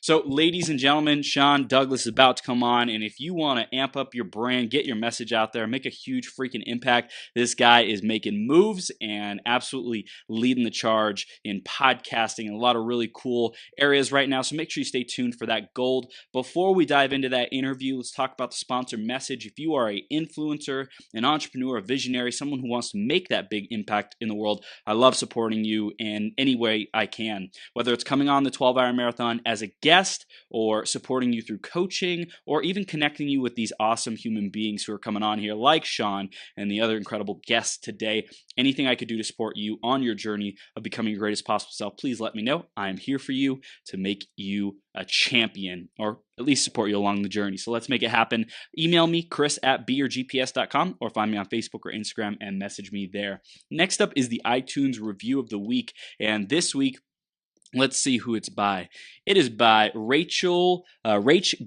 So, ladies and gentlemen, Sean Douglas is about to come on, and if you want to amp up your brand, get your message out there, make a huge freaking impact, this guy is making moves and absolutely leading the charge in podcasting and a lot of really cool areas right now. So make sure you stay tuned for that gold. Before we dive into that interview, let's talk about the sponsor message. If you are an influencer, an entrepreneur, a visionary, someone who wants to make that big impact in the world, I love supporting you in any way I can, whether it's coming on the 12-hour marathon as a guest or supporting you through coaching or even connecting you with these awesome human beings who are coming on here like Sean and the other incredible guests today. Anything I could do to support you on your journey of becoming your greatest possible self, please let me know. I am here for you to make you a champion, or at least support you along the journey. So let's make it happen. Email me, chris@beyourgps.com, or find me on Facebook or Instagram and message me there. Next up is the iTunes review of the week. And this week, let's see who it's by. It is by Rach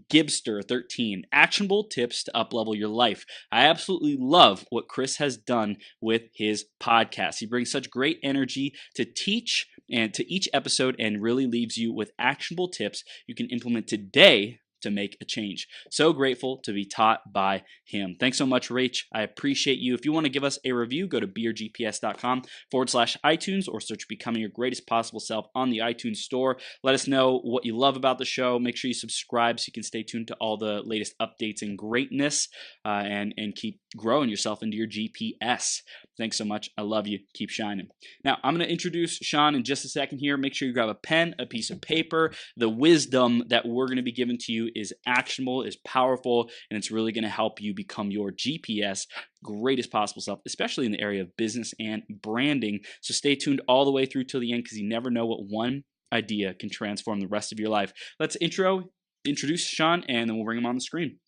Gibster 13. Actionable tips to uplevel your life. I absolutely love what Chris has done with his podcast. He brings such great energy to teach and to each episode and really leaves you with actionable tips you can implement today to make a change. So grateful to be taught by him. Thanks so much, Rach. I appreciate you. If you want to give us a review, go to beyourgps.com/iTunes or search Becoming Your Greatest Possible Self on the iTunes store. Let us know what you love about the show. Make sure you subscribe so you can stay tuned to all the latest updates and greatness and keep growing yourself into your GPS. Thanks so much. I love you. Keep shining. Now, I'm going to introduce Sean in just a second here. Make sure you grab a pen, a piece of paper. The wisdom that we're going to be giving to you is actionable, is powerful, and it's really going to help you become your GPS greatest possible self, especially in the area of business and branding. So stay tuned all the way through till the end because you never know what one idea can transform the rest of your life. Let's introduce Sean, and then we'll bring him on the screen.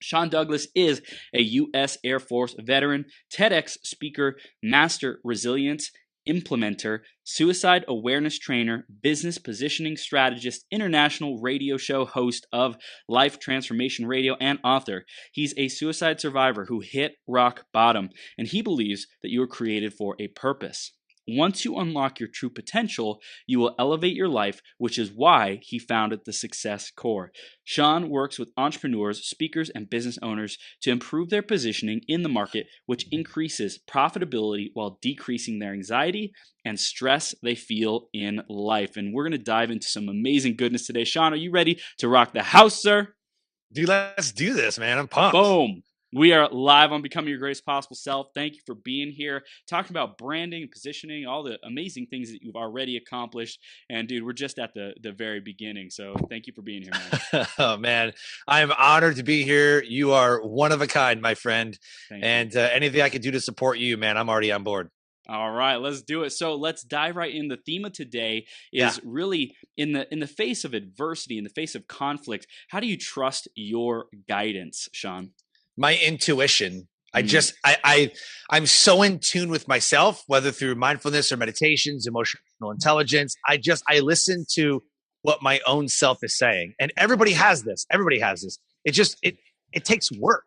Sean Douglas is a U.S. Air Force veteran, TEDx speaker, master resilience implementer, suicide awareness trainer, business positioning strategist, international radio show host of Life Transformation Radio, and author. He's a suicide survivor who hit rock bottom, and he believes that you were created for a purpose. Once you unlock your true potential, you will elevate your life, which is why he founded the Success Core. Sean works with entrepreneurs, speakers, and business owners to improve their positioning in the market, which increases profitability while decreasing their anxiety and stress they feel in life. And we're going to dive into some amazing goodness today. Sean, are you ready to rock the house, sir? Dude, let's do this, man. I'm pumped. Boom. We are live on Becoming Your Greatest Possible Self. Thank you for being here, talking about branding, positioning, all the amazing things that you've already accomplished. And dude, we're just at the very beginning. So thank you for being here, man. Oh, man. I am honored to be here. You are one of a kind, my friend. And anything I can do to support you, man, I'm already on board. All right, let's do it. So let's dive right in. The theme of today is really in the face of adversity, in the face of conflict, how do you trust your guidance, Sean? My intuition. I'm so in tune with myself, whether through mindfulness or meditations, emotional intelligence. I listen to what my own self is saying. And everybody has this. It takes work.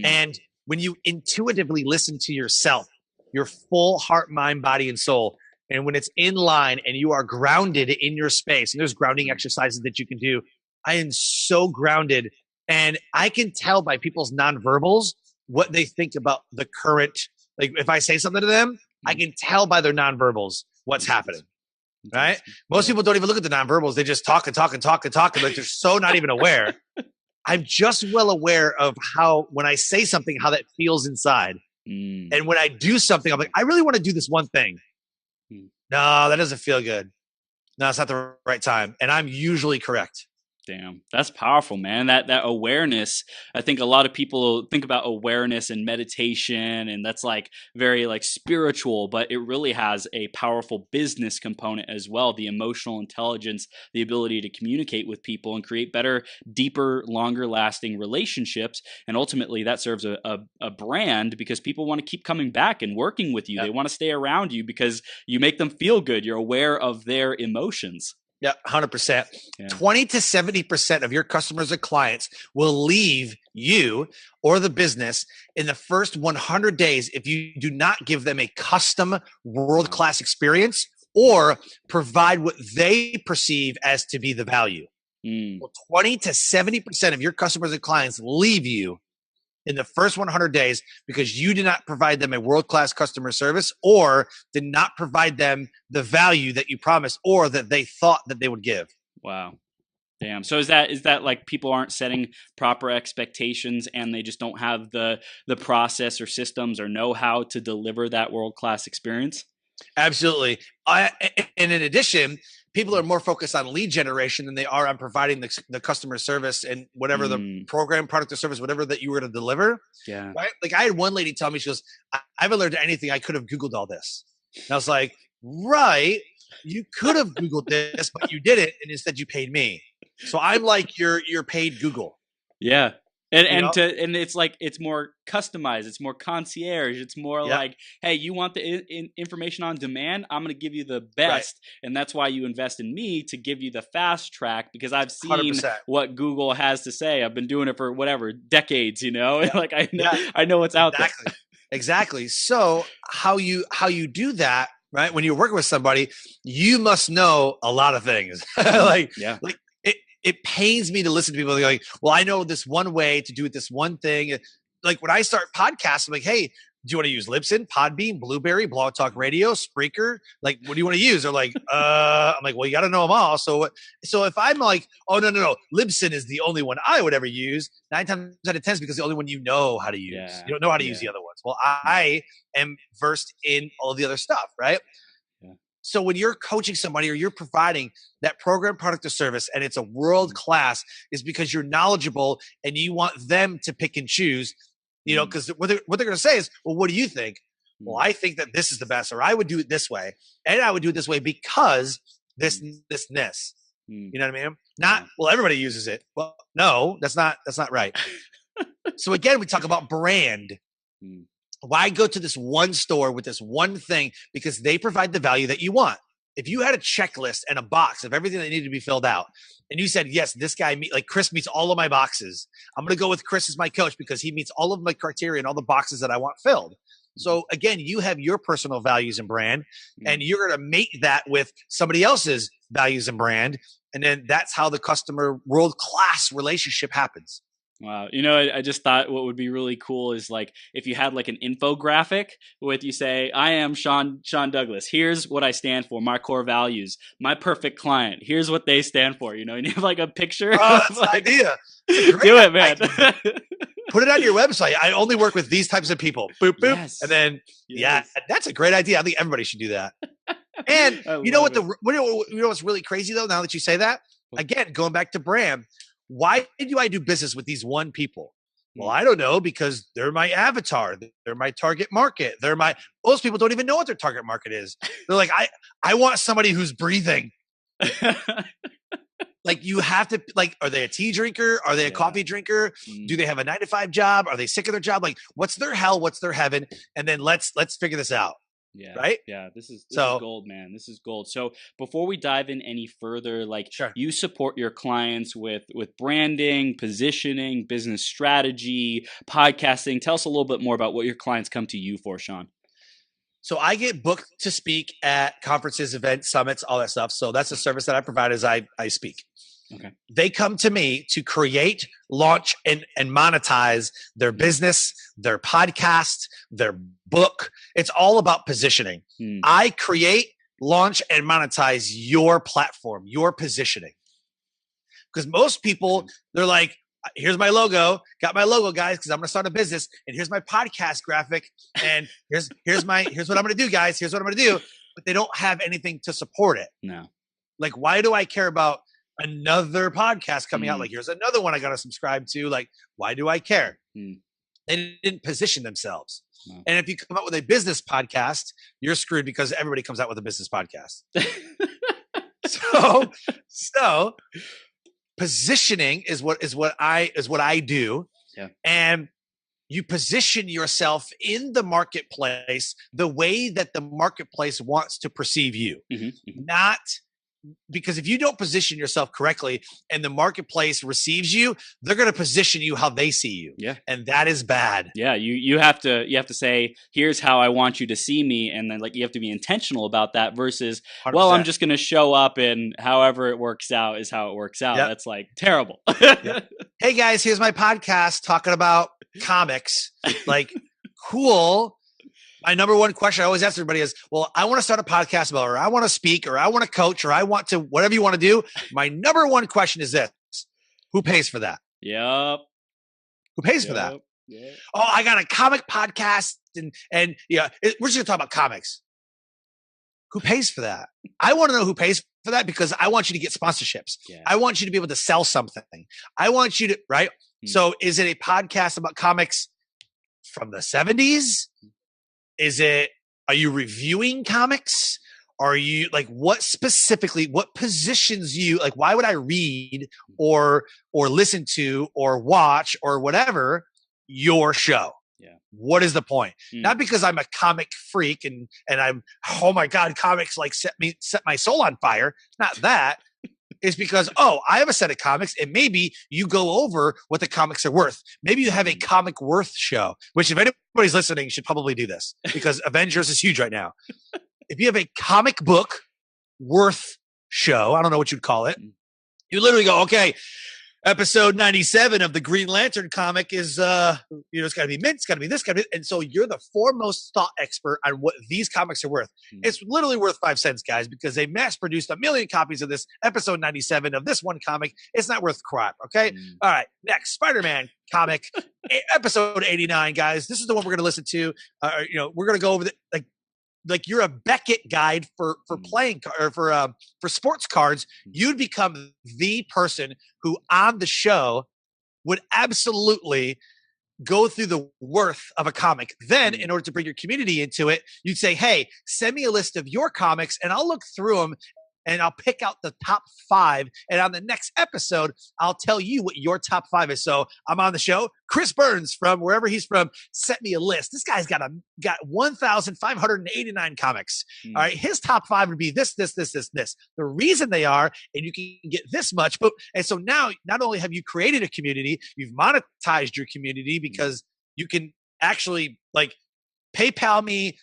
And when you intuitively listen to yourself, your full heart, mind, body, and soul, and when it's in line and you are grounded in your space, and there's grounding exercises that you can do. I am so grounded. And I can tell by people's nonverbals what they think about the current, like if I say something to them, I can tell by their nonverbals what's happening, right? Most people don't even look at the nonverbals. They just talk and talk and talk and talk. And like they're so not even aware. I'm just well aware of how, when I say something, how that feels inside. And when I do something, I'm like, I really want to do this one thing. No, that doesn't feel good. No, it's not the right time. And I'm usually correct. Damn, that's powerful, man. That awareness, I think a lot of people think about awareness and meditation, and that's like very like spiritual, but it really has a powerful business component as well. The emotional intelligence, the ability to communicate with people and create better, deeper, longer lasting relationships. And ultimately that serves a brand because people want to keep coming back and working with you. They want to stay around you because you make them feel good. You're aware of their emotions. Yeah, 100%. 20 to 70% of your customers or clients will leave you or the business in the first 100 days if you do not give them a custom world-class experience or provide what they perceive as to be the value. Mm. Well, 20 to 70% of your customers and clients leave you in the first 100 days because you did not provide them a world-class customer service or did not provide them the value that you promised or that they thought that they would give. Wow. Damn. So is that like people aren't setting proper expectations and they just don't have the process or systems or know how to deliver that world-class experience? Absolutely. And in addition, people are more focused on lead generation than they are on providing the customer service and whatever the program, product, or service, whatever that you were to deliver. Yeah. Right? Like I had one lady tell me, she goes, I haven't learned anything. I could have Googled all this. And I was like, right. You could have Googled this, but you didn't. And instead you paid me. So I'm like your paid Google. Yeah. And it's like it's more customized, it's more concierge, it's more like, hey, you want the information on demand? I'm going to give you the best, and that's why you invest in me, to give you the fast track, because I've seen 100%. what Google has to say. I've been doing it for whatever decades, like I know what's out there. Exactly. So how you do that, right? When you're working with somebody, you must know a lot of things. like it pains me to listen to people going, well, I know this one way to do it, this one thing. Like when I start podcasts, I'm like, hey, do you want to use Libsyn, Podbean, Blueberry, Blog Talk Radio, Spreaker? Like, what do you want to use? They're like, I'm like, well, you got to know them all. So if I'm like, oh, no, Libsyn is the only one I would ever use, 9 times out of 10 is because the only one you know how to use. Yeah. You don't know how to use the other ones. Well, I am versed in all of the other stuff, right? So when you're coaching somebody or you're providing that program, product, or service, and it's a world class, is because you're knowledgeable and you want them to pick and choose, because what they're going to say is, well, what do you think? Well, I think that this is the best, or I would do it this way, and I would do it this way because this. You know what I mean? Not, well, everybody uses it. Well, no, that's not right. So again, we talk about brand. Why go to this one store with this one thing? Because they provide the value that you want. If you had a checklist and a box of everything that needed to be filled out, and you said, yes, this guy, like Chris meets all of my boxes, I'm going to go with Chris as my coach because he meets all of my criteria and all the boxes that I want filled. So again, you have your personal values and brand, and you're going to mate that with somebody else's values and brand. And then that's how the customer world-class relationship happens. Wow. I just thought what would be really cool is like if you had like an infographic with, you say, I am Sean Douglas. Here's what I stand for, my core values, my perfect client. Here's what they stand for, and you have like a picture. Oh, that's an idea. Do it, man. Put it on your website. I only work with these types of people. Boop, boop. Yes. And then, that's a great idea. I think everybody should do that. And you know what's really crazy though, now that you say that, again, going back to brand, why do I do business with these one people? Well, I don't know, because they're my avatar. They're my target market. Most people don't even know what their target market is. They're like, I want somebody who's breathing. Like you have to, like, are they a tea drinker? Are they a coffee drinker? Do they have a 9-to-5 job? Are they sick of their job? Like, what's their hell? What's their heaven? And then let's figure this out. Yeah. Right. Yeah. This is gold, man. This is gold. So before we dive in any further, you support your clients with branding, positioning, business strategy, podcasting. Tell us a little bit more about what your clients come to you for, Sean. So I get booked to speak at conferences, events, summits, all that stuff. So that's a service that I provide as I speak. Okay. They come to me to create, launch, and monetize their business, their podcast, their book. It's all about positioning. I create, launch, and monetize your platform, your positioning. Because most people, they're like, here's my logo, got my logo, guys, because I'm going to start a business, and here's my podcast graphic, and here's what I'm going to do, guys. Here's what I'm going to do. But they don't have anything to support it. No. Like, why do I care about another podcast coming out? Like, here's another one I got to subscribe to. Like, why do I care? They didn't position themselves. No. And if you come out with a business podcast, you're screwed because everybody comes out with a business podcast. So positioning is what I do. Yeah. And you position yourself in the marketplace the way that the marketplace wants to perceive you, not because if you don't position yourself correctly and the marketplace receives you, they're going to position you how they see you. Yeah. And that is bad. Yeah, you have to say, here's how I want you to see me, and then like you have to be intentional about that versus, 100%. well, I'm just going to show up and however it works out is how it works out. Yep. That's like terrible. Yep. Hey guys, here's my podcast talking about comics. Like, cool. My number one question I always ask everybody is, well, I want to start a podcast about, or I want to speak, or I want to coach, or I want to, whatever you want to do. My number one question is this: who pays for that? Yep. Who pays for that? Yep. Oh, I got a comic podcast, and yeah, we're just gonna talk about comics. Who pays for that? I want to know who pays for that because I want you to get sponsorships. Yeah. I want you to be able to sell something. I want you to, right? So is it a podcast about comics from the 70s? Are you reviewing comics? Are you like, what specifically, what positions you, like, why would I read or listen to or watch or whatever your show? Yeah. What is the point? Not because I'm a comic freak and I'm, oh my God, comics like set my soul on fire. Not that. It's because, I have a set of comics and maybe you go over what the comics are worth. Maybe you have a comic worth show, which if anybody's listening, you should probably do this because Avengers is huge right now. If you have a comic book worth show, I don't know what you'd call it. You literally go, okay, episode 97 of the Green Lantern comic is, it's got to be mint, it's got to be this, got to be, and so you're the foremost thought expert on what these comics are worth. It's literally worth 5 cents, guys, because they mass produced 1 million copies of this episode 97 of this one comic. It's not worth crap. Okay. All right. Next, Spider-Man comic, episode 89, guys. This is the one we're going to listen to. We're going to go over like you're a Beckett guide for playing or for sports cards. You'd become the person who on the show would absolutely go through the worth of a comic. Then in order to bring your community into it, you'd say, hey, send me a list of your comics and I'll look through them and I'll pick out the top 5. And on the next episode, I'll tell you what your top 5 is. So I'm on the show. Chris Burns from wherever he's from sent me a list. This guy's got 1,589 comics. All right. His top 5 would be this. The reason they are, and you can get this much. And so now not only have you created a community, you've monetized your community because you can actually like PayPal me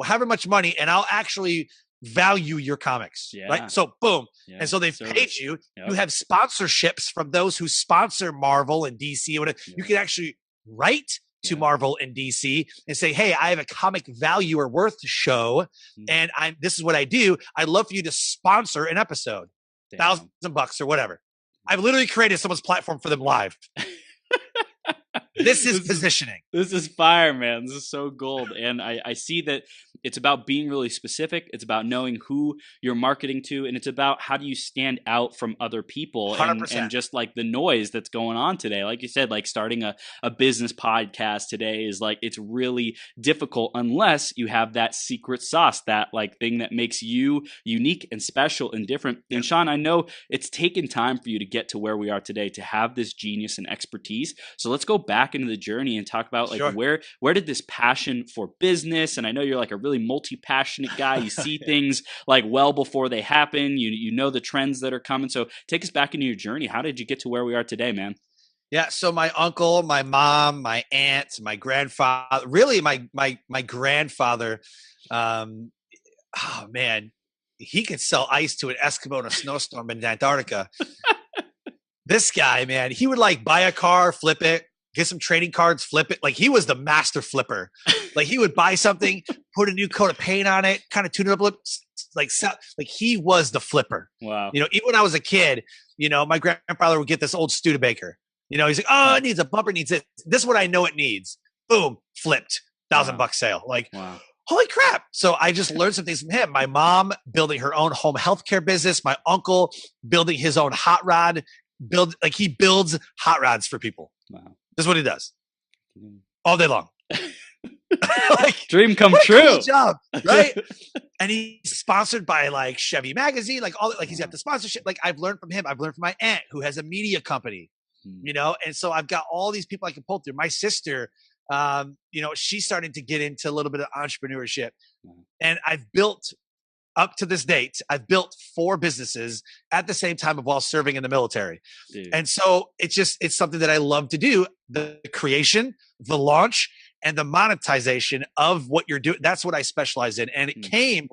however much money and I'll actually value your comics, right? So boom. Yeah. And so they've paid you. Yep. You have sponsorships from those who sponsor Marvel and DC. Or whatever. You can actually write to Marvel and DC and say, hey, I have a comic value or worth show. And this is what I do. I'd love for you to sponsor an episode, $1,000 or whatever. I've literally created someone's platform for them live. This is positioning. This is fire, man. This is so gold. And I see that it's about being really specific. It's about knowing who you're marketing to. And it's about how do you stand out from other people and just like the noise that's going on today. Like you said, like starting a business podcast today is like, it's really difficult unless you have that secret sauce, that like thing that makes you unique and special and different. And Sean, I know it's taken time for you to get to where we are today to have this genius and expertise. So let's go back into the journey and talk about like where did this passion for business, and I know you're like a really multi-passionate guy, you see things like well before they happen, you know the trends that are coming, so take us back into your journey. How did you get to where we are today, man? Yeah, so my uncle, my mom, my aunt, my grandfather, really my grandfather, oh man, he could sell ice to an Eskimo in a snowstorm in Antarctica. This guy, man, he would like buy a car, flip it, get some trading cards, flip it. Like he was the master flipper. Like he would buy something, put a new coat of paint on it, kind of tune it up, like he was the flipper. Wow. Even when I was a kid, my grandfather would get this old Studebaker. He's like, oh, it needs a bumper, needs it. This is what I know it needs. Boom, flipped, $1,000 sale. Like, wow. Holy crap. So I just learned some things from him. My mom building her own home healthcare business. My uncle building his own hot rod. He builds hot rods for people. Wow. This is what he does all day long. Dream come true. Cool job, right? And he's sponsored by like Chevy magazine, he's got the sponsorship. Like I've learned from him. I've learned from my aunt who has a media company, and so I've got all these people I can pull through. My sister, she's starting to get into a little bit of entrepreneurship, and I've built up to this date, I've built 4 businesses at the same time while serving in the military. Dude. And so it's something that I love to do, the creation, the launch, and the monetization of what you're doing. That's what I specialize in. And it came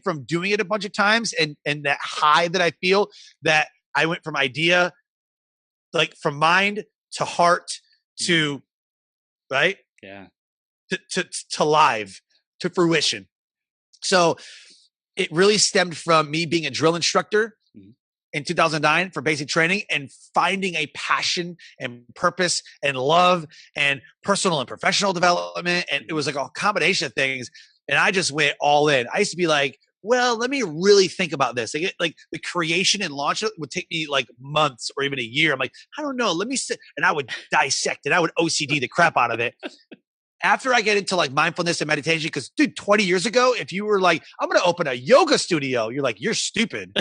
from doing it a bunch of times, and that high that I feel that I went from idea, like from mind to heart to, right? Yeah. To live, to fruition. So it really stemmed from me being a drill instructor in 2009 for basic training and finding a passion and purpose and love and personal and professional development. And it was like a combination of things. And I just went all in. I used to be like, well, let me really think about this. Like the creation and launch would take me like months or even a year. I'm like, I don't know. Let me sit. And I would dissect it. I would OCD the crap out of it. After I get into like mindfulness and meditation, because dude, 20 years ago, if you were like, I'm going to open a yoga studio, you're like, you're stupid.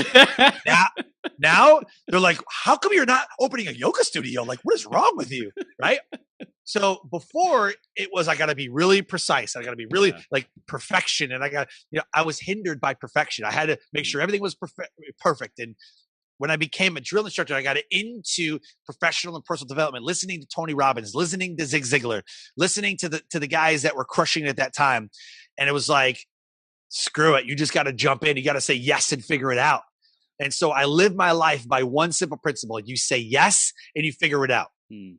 Now they're like, how come you're not opening a yoga studio? Like, what is wrong with you? Right. So before it was, I got to be really precise. I got to be really like perfection. And I was hindered by perfection. I had to make sure everything was perfect. And when I became a drill instructor, I got into professional and personal development, listening to Tony Robbins, listening to Zig Ziglar, listening to the guys that were crushing it at that time. And it was like, screw it. You just got to jump in. You got to say yes and figure it out. And so I live my life by one simple principle. You say yes and you figure it out. Damn.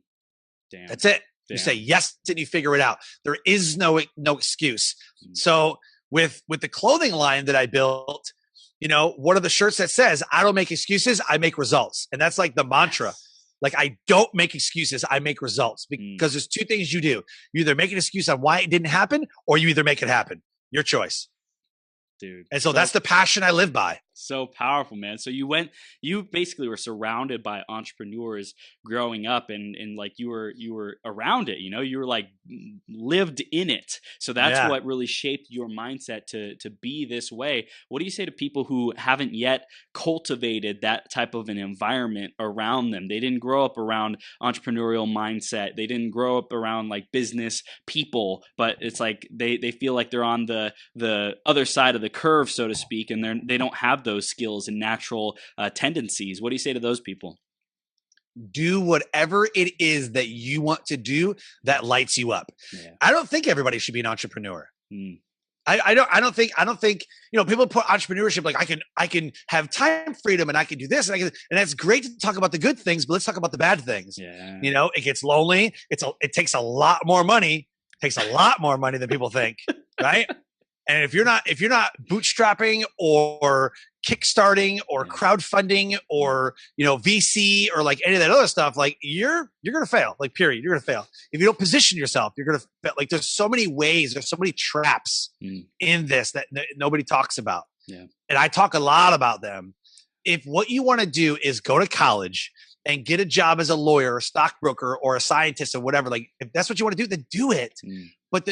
That's it. Damn. You say yes and you figure it out. There is no excuse. So with the clothing line that I built, one of the shirts that says, I don't make excuses, I make results. And that's like the mantra. Like, I don't make excuses, I make results. Because there's 2 things you do. You either make an excuse on why it didn't happen, or you either make it happen. Your choice. Dude. And so that's the passion I live by. So powerful, man. So you basically were surrounded by entrepreneurs growing up, and like you were around it, you were like lived in it. So that's what really shaped your mindset to be this way. What do you say to people who haven't yet cultivated that type of an environment around them? They didn't grow up around entrepreneurial mindset. They didn't grow up around like business people, but it's like they feel like they're on the other side of the curve, so to speak, and they don't have those skills and natural tendencies. What do you say to those people? Do whatever it is that you want to do that lights you up. Yeah. I don't think everybody should be an entrepreneur. I don't think people put entrepreneurship like I can have time freedom and I can do this and that's great to talk about the good things, but let's talk about the bad things. Yeah. It gets lonely. It takes a lot more money. It takes a lot more money than people think, right? And if you're not bootstrapping or kickstarting or crowdfunding or VC or like any of that other stuff, like you're gonna fail. Like period, you're gonna fail. If you don't position yourself, you're gonna fail. Like there's so many ways, there's so many traps in this that nobody talks about. Yeah. And I talk a lot about them. If what you want to do is go to college and get a job as a lawyer or stockbroker or a scientist or whatever, like if that's what you want to do, then do it. But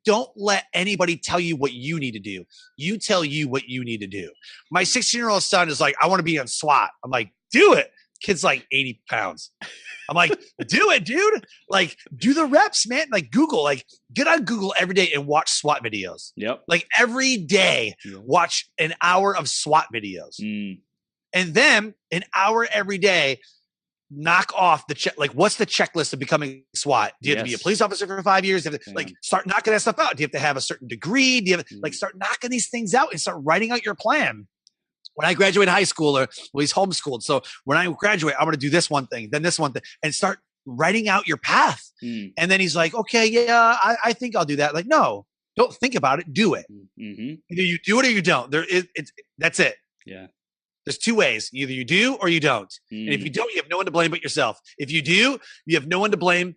don't let anybody tell you what you need to do. You tell you what you need to do. My 16-year-old son is like, I want to be on SWAT. I'm like, do it. Kid's like 80 pounds. I'm like, do it, dude. Like, do the reps, man. Like Google, like get on Google every day and watch SWAT videos. Yep. Like every day, watch an hour of SWAT videos. And then an hour every day, knock off the check. Like, what's the checklist of becoming SWAT? Do you have to be a police officer for 5 years? Do you have to, like, start knocking that stuff out? Do you have to have a certain degree? Do you have like start knocking these things out and start writing out your plan? When I graduated high school, he's homeschooled. So when I graduate, I'm going to do this one thing, then this one thing, and start writing out your path. And then he's like, okay, yeah, I think I'll do that. Like, no, don't think about it. Do it. Either you do it or you don't. That's it. Yeah. There's 2 ways. Either you do or you don't. And if you don't, you have no one to blame but yourself. If you do, you have no one to blame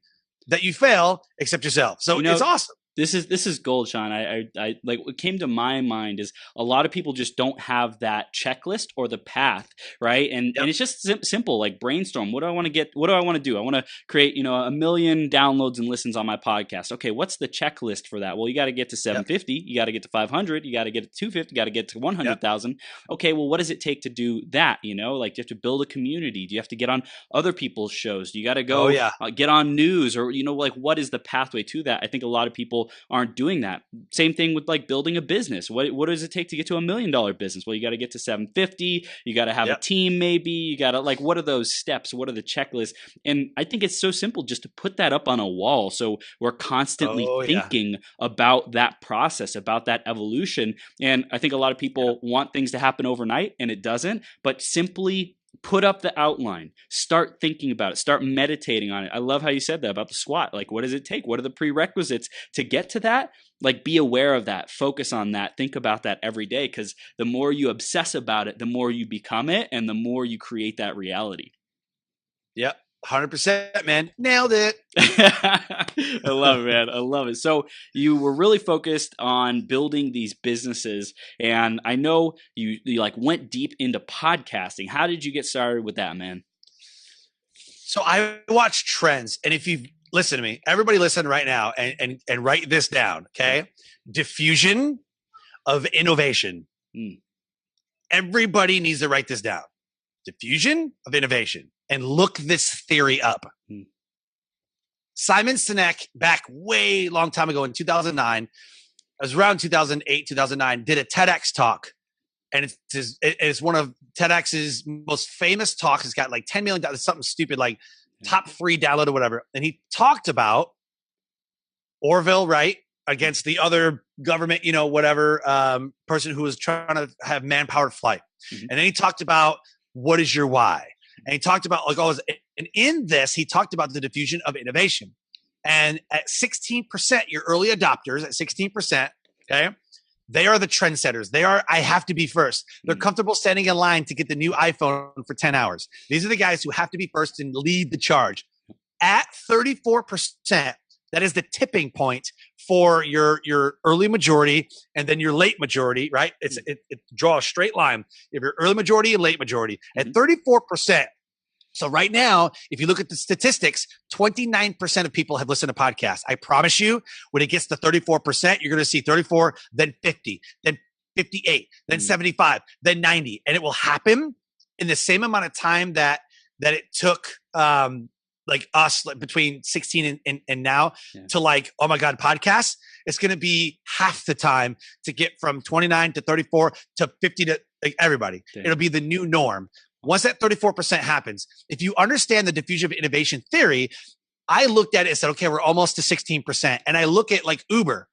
that you fail except yourself. So it's awesome. This is gold, Sean. I like what came to my mind is a lot of people just don't have that checklist or the path, right? And it's just simple, like brainstorm. What do I want to get? What do I want to do? I want to create, 1 million downloads and listens on my podcast. Okay, what's the checklist for that? Well, you got to get to 750, you got to get to 500, you got to get to 250, you got to get to 100,000. Okay, well, what does it take to do that? Like, do you have to build a community? Do you have to get on other people's shows? Do you got to go get on news or like what is the pathway to that? I think a lot of people people aren't doing that. Same thing with like building a business. What does it take to get to $1 million business? Well, you got to get to 750. You got to have a team, maybe. You got to like, what are those steps? What are the checklists? And I think it's so simple just to put that up on a wall. So we're constantly thinking about that process, about that evolution. And I think a lot of people want things to happen overnight, and it doesn't. But simply put up the outline, start thinking about it, start meditating on it. I love how you said that about the SWOT. Like, what does it take? What are the prerequisites to get to that? Like, be aware of that, focus on that, think about that every day, because the more you obsess about it, the more you become it, and the more you create that reality. Yep. 100%, man. Nailed it. I love it, man. I love it. So you were really focused on building these businesses, and I know you like went deep into podcasting. How did you get started with that, man? So I watch trends, and if you listen to me, everybody listen right now and write this down, okay? Diffusion of innovation. Everybody needs to write this down. Diffusion of innovation. And look this theory up. Simon Sinek, back way long time ago in 2009, it was around 2008, 2009, did a TEDx talk. And it's one of TEDx's most famous talks. It's got like 10 million, something stupid, like top free download or whatever. And he talked about Orville, right? Against the other government, whatever person who was trying to have man-powered flight. And then he talked about, what is your why? And he talked about and in this, he talked about the diffusion of innovation. And at 16%, your early adopters at 16%, okay, they are the trendsetters. I have to be first. They're comfortable standing in line to get the new iPhone for 10 hours. These are the guys who have to be first and lead the charge. At 34%, that is the tipping point for your early majority and then your late majority, right? It draw a straight line. If you're early majority and late majority at 34%. So right now, if you look at the statistics, 29% of people have listened to podcasts. I promise you, when it gets to 34%, you're going to see 34, then 50, then 58, then 75, then 90. And it will happen in the same amount of time that it took like us, like between 16 and now to like, oh my God, podcasts. It's going to be half the time to get from 29 to 34 to 50 to like everybody. It'll be the new norm. Once that 34% happens, if you understand the diffusion of innovation theory, I looked at it and said, okay, we're almost to 16%. And I look at like Uber.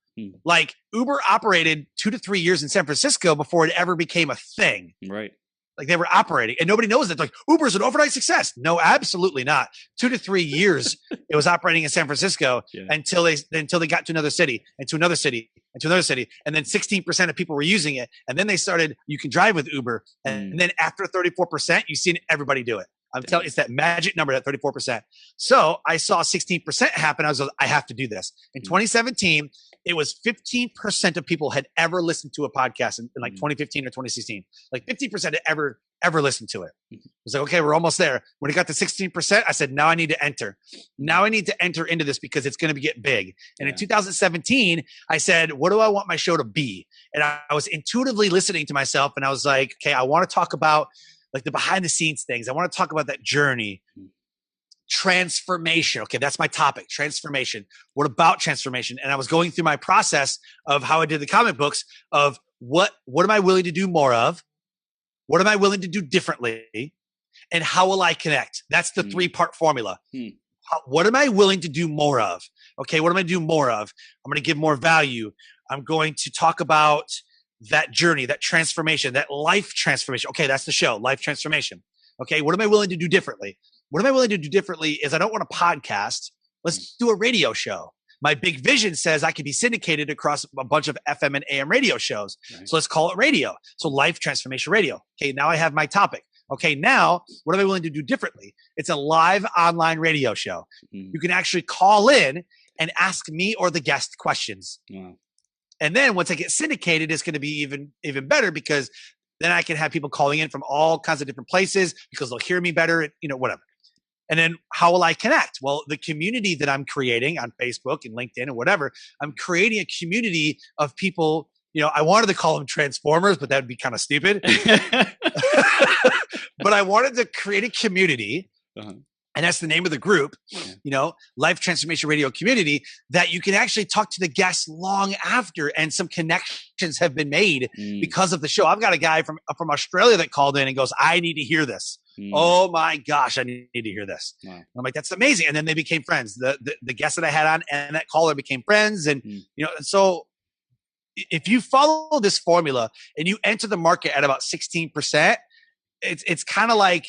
Like Uber operated 2 to 3 years in San Francisco before it ever became a thing. Right. Like they were operating and nobody knows that. Like Uber's an overnight success. No, absolutely not. 2 to 3 years it was operating in San Francisco until they got to another city and to another city and to another city. And then 16% of people were using it. And then they started, you can drive with Uber. And then after 34%, you've seen everybody do it. I'm telling you, it's that magic number, that 34%. So I saw 16% happen. I was like, I have to do this. In 2017, it was 15% of people had ever listened to a podcast in like 2015 or 2016. Like 50% had ever listened to it. I was like, okay, we're almost there. When it got to 16%, I said, now I need to enter. Now I need to enter into this because it's going to get big. And in 2017, I said, what do I want my show to be? And I was intuitively listening to myself and I was like, okay, I want to talk about like the behind the scenes things. I want to talk about that journey. Transformation. Okay, that's my topic. Transformation. What about transformation? And I was going through my process of how I did the comic books of what am I willing to do more of? What am I willing to do differently? And how will I connect? That's the 3-part formula. What am I willing to do more of? Okay, what am I do more of? I'm going to give more value. I'm going to talk about that journey, that transformation, that life transformation. Okay, that's the show, life transformation. Okay, what am I willing to do differently? What am I willing to do differently is I don't want a podcast. Let's do a radio show. My big vision says I could be syndicated across a bunch of FM and AM radio shows. Right. So let's call it radio. So life transformation radio. Okay, now I have my topic. Okay, now what am I willing to do differently? It's a live online radio show. You can actually call in and ask me or the guest questions. And then once I get syndicated, it's going to be even better because then I can have people calling in from all kinds of different places because they'll hear me better, whatever. And then how will I connect? Well, the community that I'm creating on Facebook and LinkedIn and whatever, I'm creating a community of people, I wanted to call them transformers, but that would be kind of stupid. But I wanted to create a community and that's the name of the group, Life Transformation Radio Community, that you can actually talk to the guests long after, and some connections have been made because of the show. I've got a guy from Australia that called in and goes, I need to hear this. Oh my gosh, I need to hear this. Wow. I'm like, that's amazing. And then they became friends. The guest that I had on and that caller became friends. And, so if you follow this formula and you enter the market at about 16%, it's kind of like,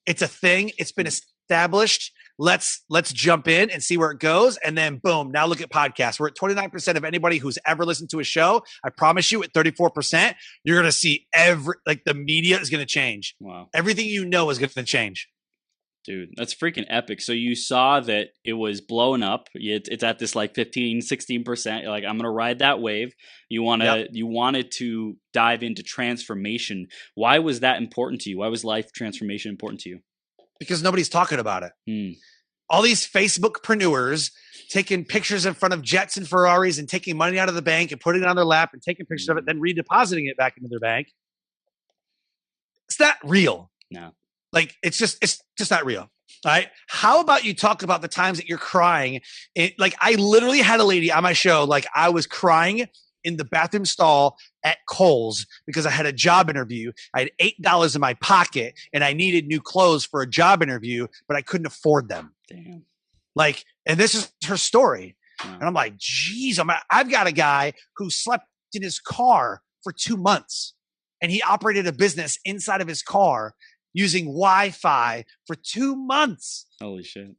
it's a thing. It's been established. Let's jump in and see where it goes. And then boom, now look at podcasts. We're at 29% of anybody who's ever listened to a show. I promise you at 34%, you're going to see the media is going to change. Wow. Everything is going to change. Dude, that's freaking epic. So you saw that it was blowing up. It's at this like 15, 16%. You're like, I'm going to ride that wave. You wanted to dive into transformation. Why was that important to you? Why was life transformation important to you? Because nobody's talking about it. All these Facebookpreneurs taking pictures in front of jets and Ferraris and taking money out of the bank and putting it on their lap and taking pictures of it, then redepositing it back into their bank. It's not real. No. Like, it's just not real. All right. How about you talk about the times that you're crying? I literally had a lady on my show. Like, I was crying in the bathroom stall at Kohl's because I had a job interview. I had $8 in my pocket and I needed new clothes for a job interview, but I couldn't afford them. Damn. And this is her story. Wow. And I'm like, geez, I've got a guy who slept in his car for 2 months and he operated a business inside of his car using Wi-Fi for 2 months. Holy shit.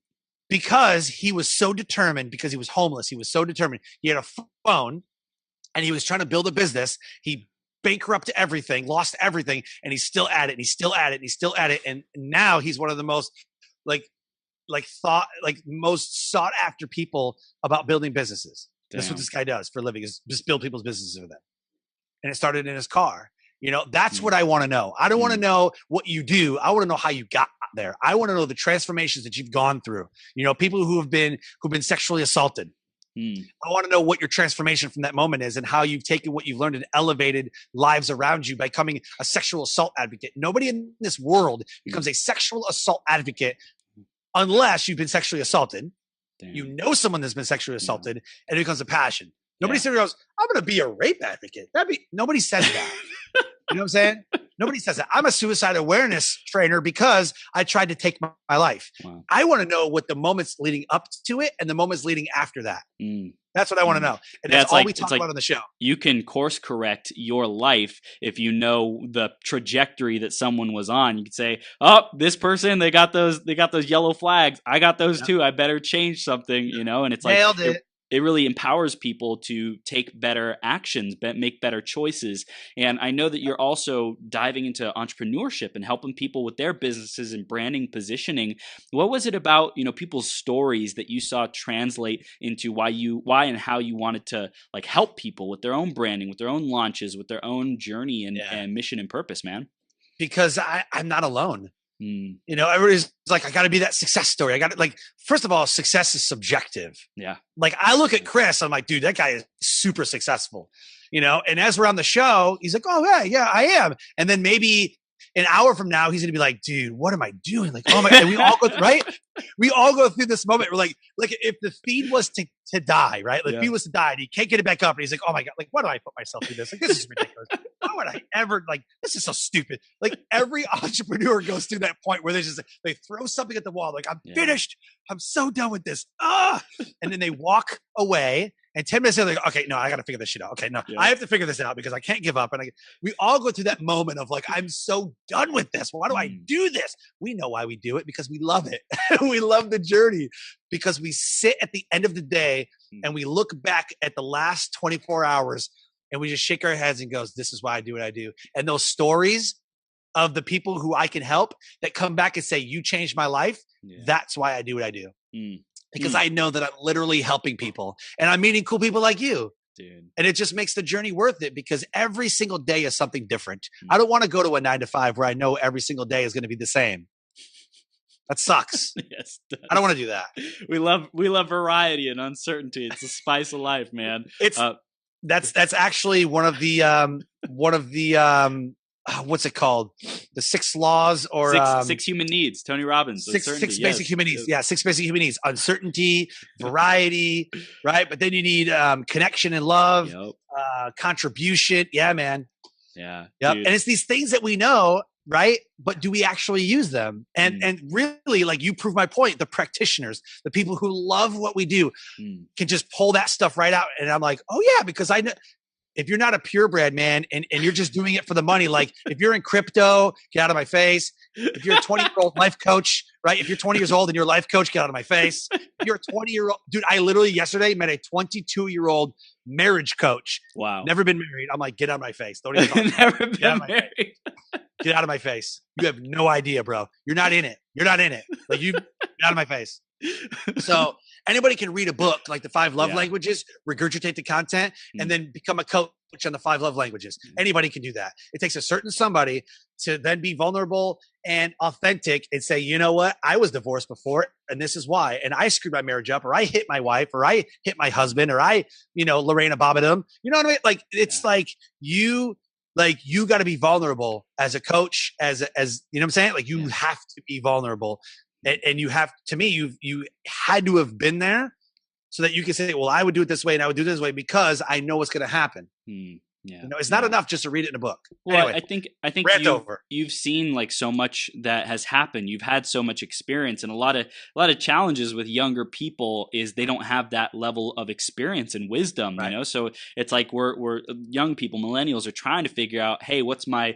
Because he was so determined, because he was homeless. He was so determined. He had a phone and he was trying to build a business. He bankrupted everything, lost everything, and he's still at it. And he's still at it. And he's still at it. And now he's one of the most most sought after people about building businesses. Damn. That's what this guy does for a living, is just build people's businesses for them. And it started in his car. That's what I want to know. I don't want to know what you do. I want to know how you got there. I want to know the transformations that you've gone through. People who've been sexually assaulted. I want to know what your transformation from that moment is and how you've taken what you've learned and elevated lives around you by becoming a sexual assault advocate. Nobody in this world becomes a sexual assault advocate unless you've been sexually assaulted. Damn. You know someone that's been sexually assaulted and it becomes a passion. Nobody says, I'm going to be a rape advocate. Nobody says that. You know what I'm saying? Nobody says that. I'm a suicide awareness trainer because I tried to take my life. Wow. I want to know what the moments leading up to it and the moments leading after that. That's what I want to know. And that's all we talk about on the show. You can course correct your life if you know the trajectory that someone was on. You could say, oh, this person, they got those yellow flags. I got those too. I better change something, and it's like, nailed it. It really empowers people to take better actions, make better choices. And I know that you're also diving into entrepreneurship and helping people with their businesses and branding, positioning. What was it about, people's stories that you saw translate into why and how you wanted to help people with their own branding, with their own launches, with their own journey and mission and purpose, man? Because I'm not alone. Everybody's like, I got to be that success story. I got to first of all, success is subjective. Yeah. I look at Chris, I'm like, dude, that guy is super successful, and as we're on the show, he's like, oh yeah, I am. And then maybe an hour from now, he's going to be like, dude, what am I doing? Oh my God. And we all go, right? We all go through this moment. We're like if the feed was to die, right? The feed was to die and he can't get it back up. And he's like, oh my God, why do I put myself through this? This is ridiculous. Why would I ever this is so stupid. Every entrepreneur goes through that point where they throw something at the wall. I'm finished. I'm so done with this. And then they walk away. And 10 minutes later, okay, no, I got to figure this shit out. Okay, no, I have to figure this out because I can't give up. And we all go through that moment of I'm so done with this. Why do I do this? We know why we do it, because we love it. We love the journey, because we sit at the end of the day and we look back at the last 24 hours and we just shake our heads and goes, this is why I do what I do. And those stories of the people who I can help that come back and say, you changed my life. That's why I do what I do. Because I know that I'm literally helping people and I'm meeting cool people like you. Dude. And it just makes the journey worth it, because every single day is something different. I don't want to go to a 9-to-5 where I know every single day is going to be the same. That sucks. Yes, I don't want to do that. We love variety and uncertainty. It's the spice of life, man. That's actually one of the what's it called? The 6 laws or six human needs. Tony Robbins. Six basic human needs. Yeah, 6 basic human needs: uncertainty, variety, right? But then you need connection and love, contribution. Yeah, man. Yeah. Yep. Dude. And it's these things that we know, right? But do we actually use them? And really, like, you prove my point. The practitioners, the people who love what we do, can just pull that stuff right out. And I'm like, oh yeah, because I know. If you're not a purebred, man, and you're just doing it for the money, like if you're in crypto, get out of my face. If you're a 20-year-old life coach, right? If you're 20 years old and you're a life coach, get out of my face. If you're a 20-year-old, dude, I literally yesterday met a 22-year-old marriage coach. Wow. Never been married. I'm like, get out of my face. Don't even talk. Never been married. Get out of my face. You have no idea, bro. You're not in it. You're not in it. Like, you get out of my face. So anybody can read a book like the 5 love languages, regurgitate the content, and then become a coach on the 5 love languages. Anybody can do that. It takes a certain somebody to then be vulnerable and authentic and say, you know what? I was divorced before, and this is why. And I screwed my marriage up, or I hit my wife, or I hit my husband, or I, Lorena Bobbitt. You know what I mean? Like, it's like you got to be vulnerable as a coach, as you know what I'm saying? Like, you have to be vulnerable. And you have, to me, you had to have been there so that you can say, well, I would do it this way and I would do it this way because I know what's going to happen. Yeah. It's not enough just to read it in a book. Well, anyway, I think you've seen like so much that has happened. You've had so much experience, and a lot of challenges with younger people is they don't have that level of experience and wisdom, right. So it's like we're young people, millennials, are trying to figure out, hey, what's my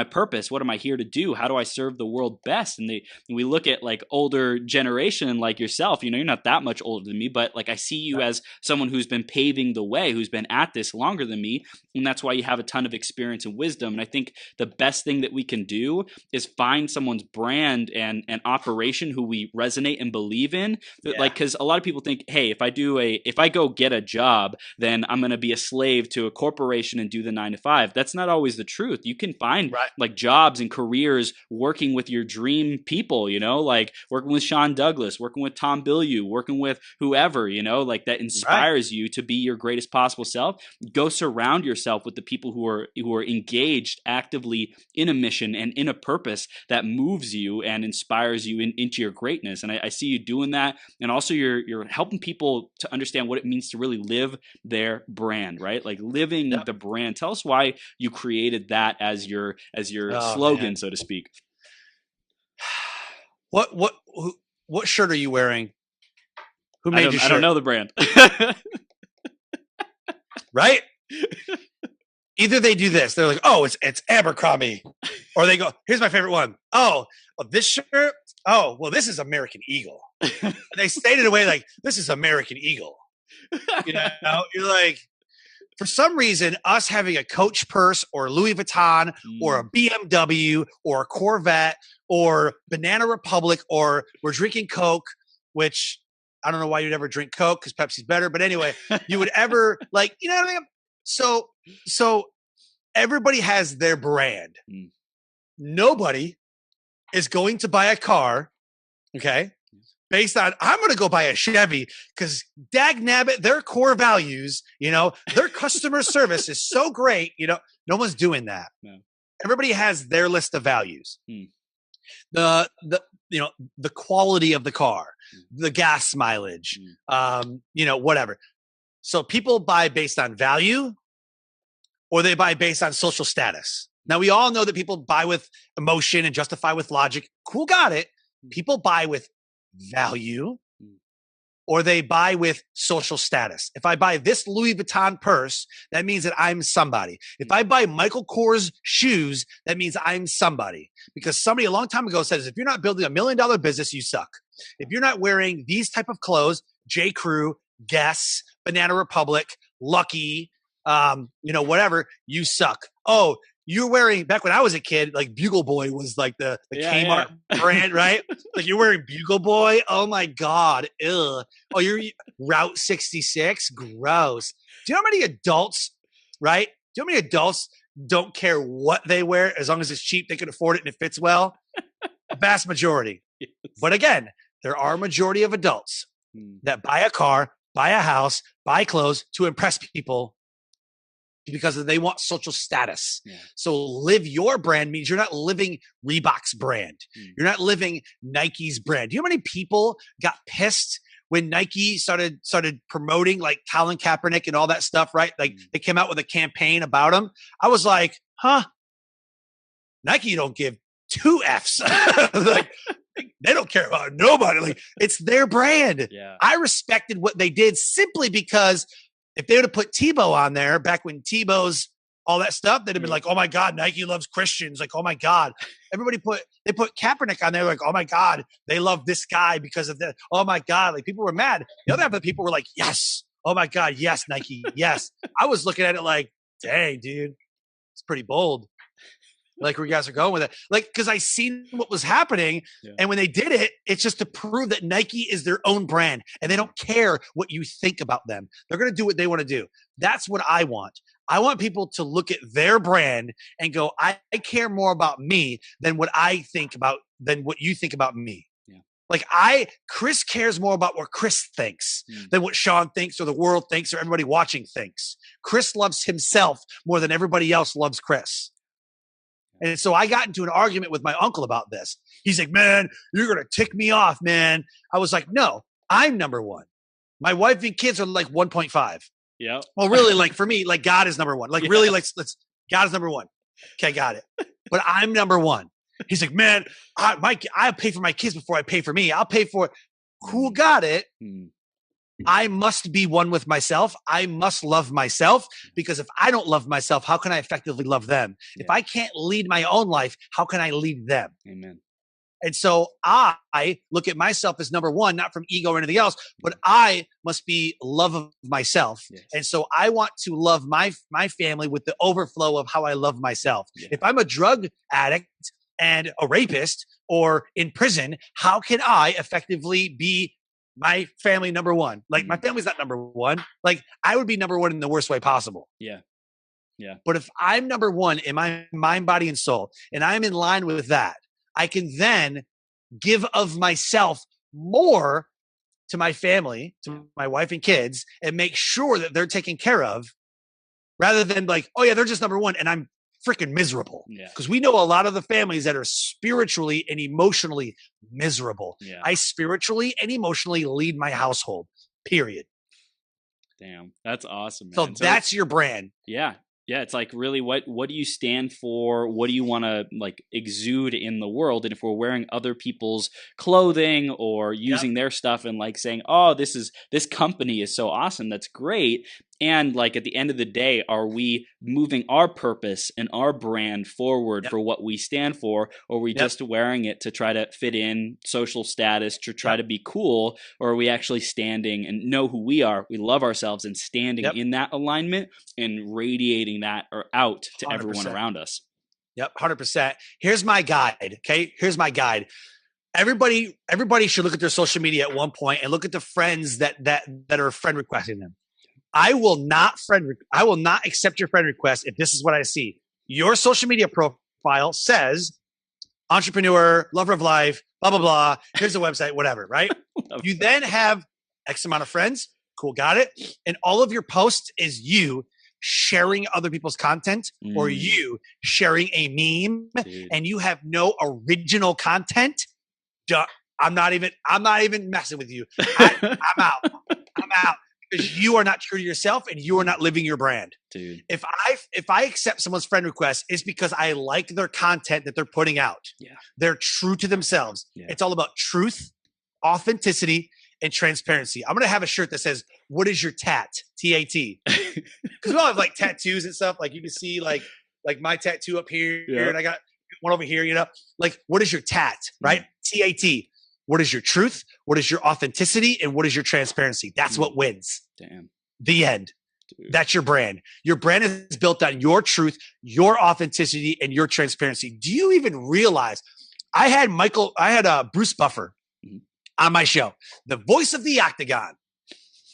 purpose? What am I here to do? How do I serve the world best? And we look at like older generation like yourself, you're not that much older than me, but like I see you as someone who's been paving the way, who's been at this longer than me. And that's why you have a ton of experience and wisdom. And I think the best thing that we can do is find someone's brand and operation who we resonate and believe in. Like, because a lot of people think, hey, if I go get a job, then I'm going to be a slave to a corporation and do the 9 to 5. That's not always the truth. You can find like jobs and careers working with your dream people, like working with Sean Douglas, working with Tom Bilyeu, working with whoever, like that inspires you to be your greatest possible self. Go surround yourself with the people who are engaged actively in a mission and in a purpose that moves you and inspires you into your greatness. And I see you doing that. And also you're helping people to understand what it means to really live their brand, right? Like living the brand. Tell us why you created that as your slogan, man, so to speak. What shirt are you wearing? Who made your shirt? I don't know the brand. Right? Either they do this, they're like, oh, it's Abercrombie. Or they go, here's my favorite one. Oh, this shirt? Oh, well, this is American Eagle. They state it away like, this is American Eagle. You're like, for some reason, us having a Coach purse or Louis Vuitton or a BMW or a Corvette or Banana Republic, or we're drinking Coke, which I don't know why you'd ever drink Coke because Pepsi's better. But anyway, you would ever like, you know what I mean? So everybody has their brand. Nobody is going to buy a car, okay, based on, I'm going to go buy a Chevy because dagnabbit, their core values, their customer service is so great. No one's doing that. No. Everybody has their list of values. The quality of the car, the gas mileage, whatever. So people buy based on value, or they buy based on social status. Now, we all know that people buy with emotion and justify with logic. Cool, got it. People buy with value, or they buy with social status. If I buy this Louis Vuitton purse, that means that I'm somebody. If I buy Michael Kors shoes, that means I'm somebody. Because somebody a long time ago says, if you're not building $1 million business, you suck. If you're not wearing these type of clothes, J. Crew, Guess, Banana Republic, Lucky, whatever, you suck. Oh, you're wearing, back when I was a kid, like Bugle Boy was like the Kmart brand, right? Like you're wearing Bugle Boy. Oh my God. Ugh. Oh, you're Route 66. Gross. Do you know how many adults, right? Do you know how many adults don't care what they wear as long as it's cheap, they can afford it and it fits well? A vast majority. Yes. But again, there are a majority of adults that buy a car, buy a house, buy clothes to impress people because they want social status. Yeah. So live your brand means you're not living Reebok's brand. You're not living Nike's brand. Do you know how many people got pissed when Nike started promoting like Colin Kaepernick and all that stuff, right? Like they came out with a campaign about him. I was like, huh? Nike don't give two Fs. Like, they don't care about nobody. Like, it's their brand. Yeah. I respected what they did simply because if they would have put Tebow on there back when Tebow's all that stuff, they'd have been like, oh my God, Nike loves Christians. Like, oh my God. They put Kaepernick on there like, oh my God, they love this guy because of that. Oh my God. Like, people were mad. The other half of the people were like, yes. Oh my God. Yes, Nike. Yes. I was looking at it like, dang, dude, it's pretty bold. Like where you guys are going with it. Like, because I seen what was happening. Yeah. And when they did it, it's just to prove that Nike is their own brand and they don't care what you think about them. They're going to do what they want to do. That's what I want. I want people to look at their brand and go, I care more about me than what you think about me. Yeah. Like Chris cares more about what Chris thinks than what Sean thinks or the world thinks or everybody watching thinks. Chris loves himself more than everybody else loves Chris. And so I got into an argument with my uncle about this. He's like, man, you're going to tick me off, man. I was like, no, I'm number one. My wife and kids are like 1.5. Yeah. Well, really, like for me, like God is number one. Like really, let's God is number one. Okay, got it. But I'm number one. He's like, man, I pay for my kids before I pay for me. I'll pay for it. Cool, got it. I must be one with myself. I must love myself, because if I don't love myself, how can I effectively love them? Yeah. If I can't lead my own life, how can I lead them? Amen. And so I look at myself as number one, not from ego or anything else, but I must be love of myself. Yes. And so I want to love my family with the overflow of how I love myself. Yeah. If I'm a drug addict and a rapist or in prison, how can I effectively be my family number one? Like my family's not number one. Like I would be number one in the worst way possible. Yeah. Yeah. But if I'm number one in my mind, body, and soul, and I'm in line with that, I can then give of myself more to my family, to my wife and kids, and make sure that they're taken care of, rather than like, oh yeah, they're just number one and I'm freaking miserable. Yeah. Because we know a lot of the families that are spiritually and emotionally miserable. Yeah. I spiritually and emotionally lead my household, period. Damn, that's awesome, man. So that's your brand. Yeah. Yeah, it's like really what do you stand for? What do you want to like exude in the world? And if we're wearing other people's clothing or using their stuff and like saying, "Oh, this company is so awesome. That's great." And like at the end of the day, are we moving our purpose and our brand forward for what we stand for? Or are we just wearing it to try to fit in social status, to try to be cool? Or are we actually standing and know who we are? We love ourselves and standing in that alignment and radiating that or out to 100%. Everyone around us. Yep, 100%. Here's my guide. Okay, here's my guide. Everybody should look at their social media at one point and look at the friends that are friend requesting them. I will not accept your friend request if this is what I see. Your social media profile says entrepreneur, lover of life, blah, blah, blah. Here's the website, whatever, right? You then have X amount of friends. Cool, got it. And all of your posts is you sharing other people's content or you sharing a meme. Dude. And you have no original content. I'm not even messing with you. I'm out. Because you are not true to yourself and you are not living your brand. Dude. If I accept someone's friend request, it's because I like their content that they're putting out. Yeah. They're true to themselves. Yeah. It's all about truth, authenticity, and transparency. I'm going to have a shirt that says, "What is your tat?" T-A-T. Because we all have like tattoos and stuff. Like you can see like my tattoo up here and I got one over here, you know, like what is your tat, right? T-A-T. What is your truth? What is your authenticity? And what is your transparency? That's what wins. Damn. The end. Dude. That's your brand. Your brand is built on your truth, your authenticity, and your transparency. Do you even realize I had Bruce Buffer on my show, the voice of the Octagon.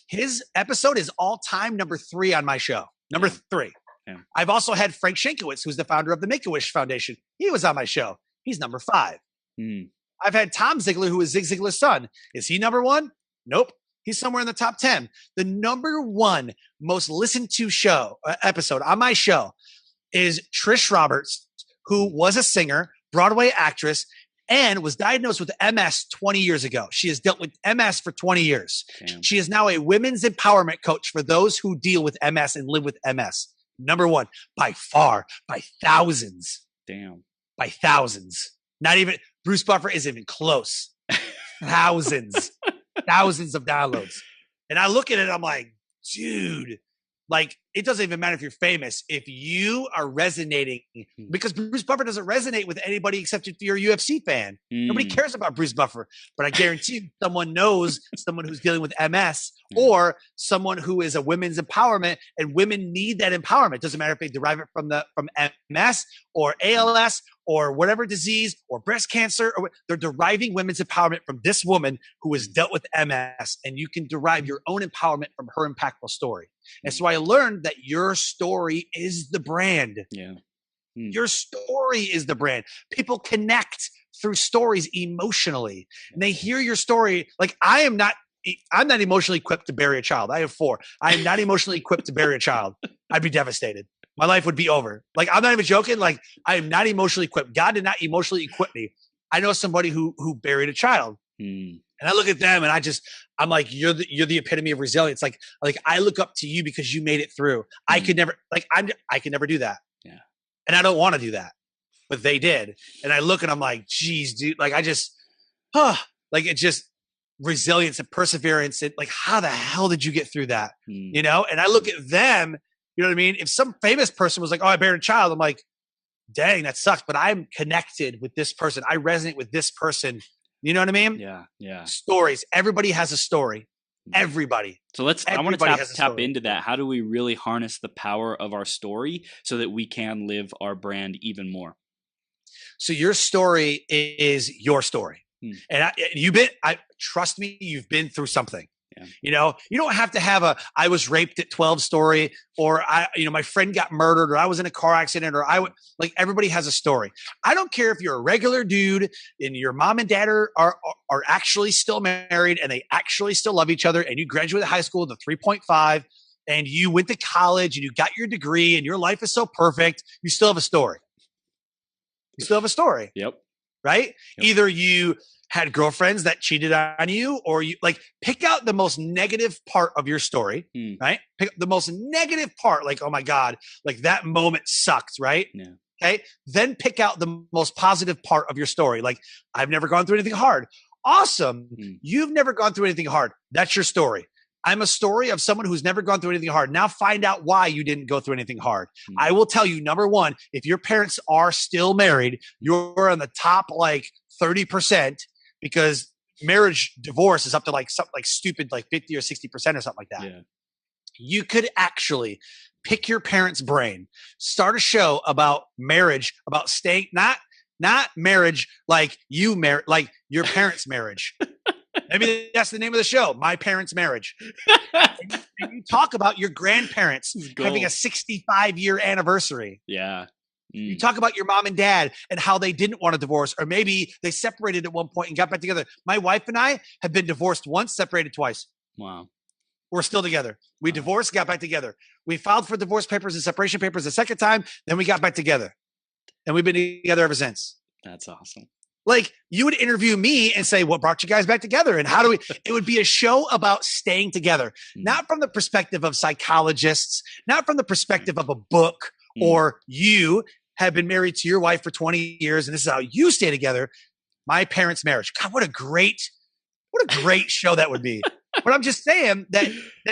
His episode is all-time number 3 on my show. Number 3. Yeah. I've also had Frank Shankowitz, who's the founder of the Make-A-Wish Foundation. He was on my show. He's number 5. I've had Tom Ziegler, who is Zig Ziglar's son. Is he number 1? Nope. He's somewhere in the top 10. The number one most listened to episode on my show is Trish Roberts, who was a singer, Broadway actress, and was diagnosed with MS 20 years ago. She has dealt with MS for 20 years. Damn. She is now a women's empowerment coach for those who deal with MS and live with MS. Number one, by far, by thousands. Damn. By thousands. Not even, Bruce Buffer isn't even close. Thousands. Thousands of downloads. And I look at it, I'm like, dude, like, it doesn't even matter if you're famous. If you are resonating, because Bruce Buffer doesn't resonate with anybody except if you're a UFC fan. Nobody cares about Bruce Buffer. But I guarantee you, someone knows someone who's dealing with MS or someone who is a women's empowerment, and women need that empowerment. It doesn't matter if they derive it from MS or ALS or whatever disease or breast cancer. They're deriving women's empowerment from this woman who has dealt with MS, and you can derive your own empowerment from her impactful story. And so I learned that your story is the brand. Yeah. Your story is the brand. People connect through stories emotionally, and they hear your story. Like, I'm not emotionally equipped to bury a child. I have 4. I am not emotionally equipped to bury a child. I'd be devastated. My life would be over. Like, I'm not even joking. Like, I am not emotionally equipped. God did not emotionally equip me. I know somebody who buried a child. And I look at them and I'm like, you're the epitome of resilience. Like I look up to you because you made it through. I could never, I could never do that. Yeah. And I don't want to do that, but they did. And I look and I'm like, geez, dude, like it's just resilience and perseverance. And like, how the hell did you get through that? You know? And I look at them, you know what I mean? If some famous person was like, oh, I buried a child, I'm like, dang, that sucks. But I'm connected with this person. I resonate with this person. You know what I mean? Yeah. Yeah. Stories. Everybody has a story. Everybody. So I want to tap into that. How do we really harness the power of our story so that we can live our brand even more? So your story is your story. And trust me, you've been through something. Yeah. You know, you don't have to have I was raped at 12 story, or my friend got murdered, or I was in a car accident, or everybody has a story. I don't care if you're a regular dude and your mom and dad are actually still married and they actually still love each other, and you graduated high school with a 3.5 and you went to college and you got your degree and your life is so perfect. You still have a story. You still have a story. Yep. Right? Yep. Either you had girlfriends that cheated on you, or you pick out the most negative part of your story, right? Pick up the most negative part, like, oh my God, like that moment sucked, right? Yeah. Okay. Then pick out the most positive part of your story. Like, I've never gone through anything hard. Awesome. You've never gone through anything hard. That's your story. I'm a story of someone who's never gone through anything hard. Now find out why you didn't go through anything hard. I will tell you, number one, if your parents are still married, you're on the top 30%, because divorce is up to something stupid 50 or 60% or something like that. Yeah. You could actually pick your parents' brain, start a show about marriage, about staying, not marriage like your parents' marriage. Maybe that's the name of the show, My Parents' Marriage. And you talk about your grandparents having a 65-year anniversary. Yeah. You talk about your mom and dad and how they didn't want a divorce, or maybe they separated at one point and got back together. My wife and I have been divorced once, separated twice. Wow. We're still together. We divorced, got back together. We filed for divorce papers and separation papers the second time. Then we got back together. And we've been together ever since. That's awesome. You would interview me and say, what brought you guys back together? And how do it would be a show about staying together, not from the perspective of psychologists, not from the perspective of a book, or you have been married to your wife for 20 years and this is how you stay together. My Parents' Marriage. God, what a great show that would be. But I'm just saying that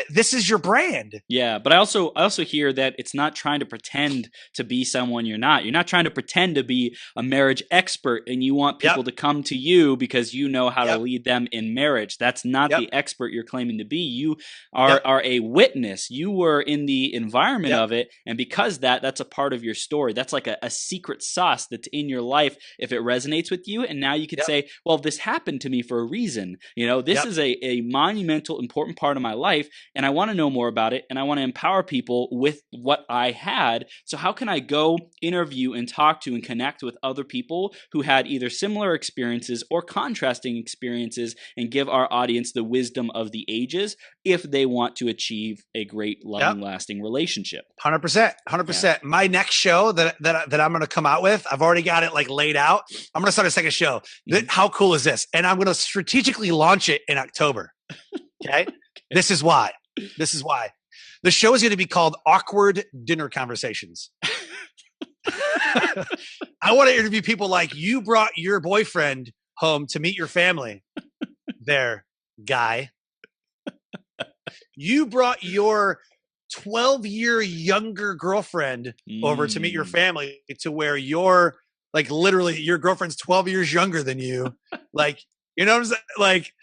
this is your brand. Yeah, but I also hear that it's not trying to pretend to be someone you're not. You're not trying to pretend to be a marriage expert, and you want people to come to you because you know how to lead them in marriage. That's not the expert you're claiming to be. You are a witness. You were in the environment of it, and because that's a part of your story. That's like a secret sauce that's in your life if it resonates with you. And now you could say, well, this happened to me for a reason. This is a monumental fundamental, important part of my life, and I want to know more about it, and I want to empower people with what I had. So how can I go interview and talk to and connect with other people who had either similar experiences or contrasting experiences, and give our audience the wisdom of the ages if they want to achieve a great, loving, lasting relationship? 100%. 100%. My next show that I'm going to come out with, I've already got it like laid out. I'm going to start a second show. How cool is this? And I'm going to strategically launch it in October. Okay. This is why. The show is going to be called Awkward Dinner Conversations. I want to interview people like, you brought your boyfriend home to meet your family. There, guy. You brought your 12-year younger girlfriend over to meet your family, to where you're like, literally your girlfriend's 12 years younger than you. Like, you know what I'm saying? Like,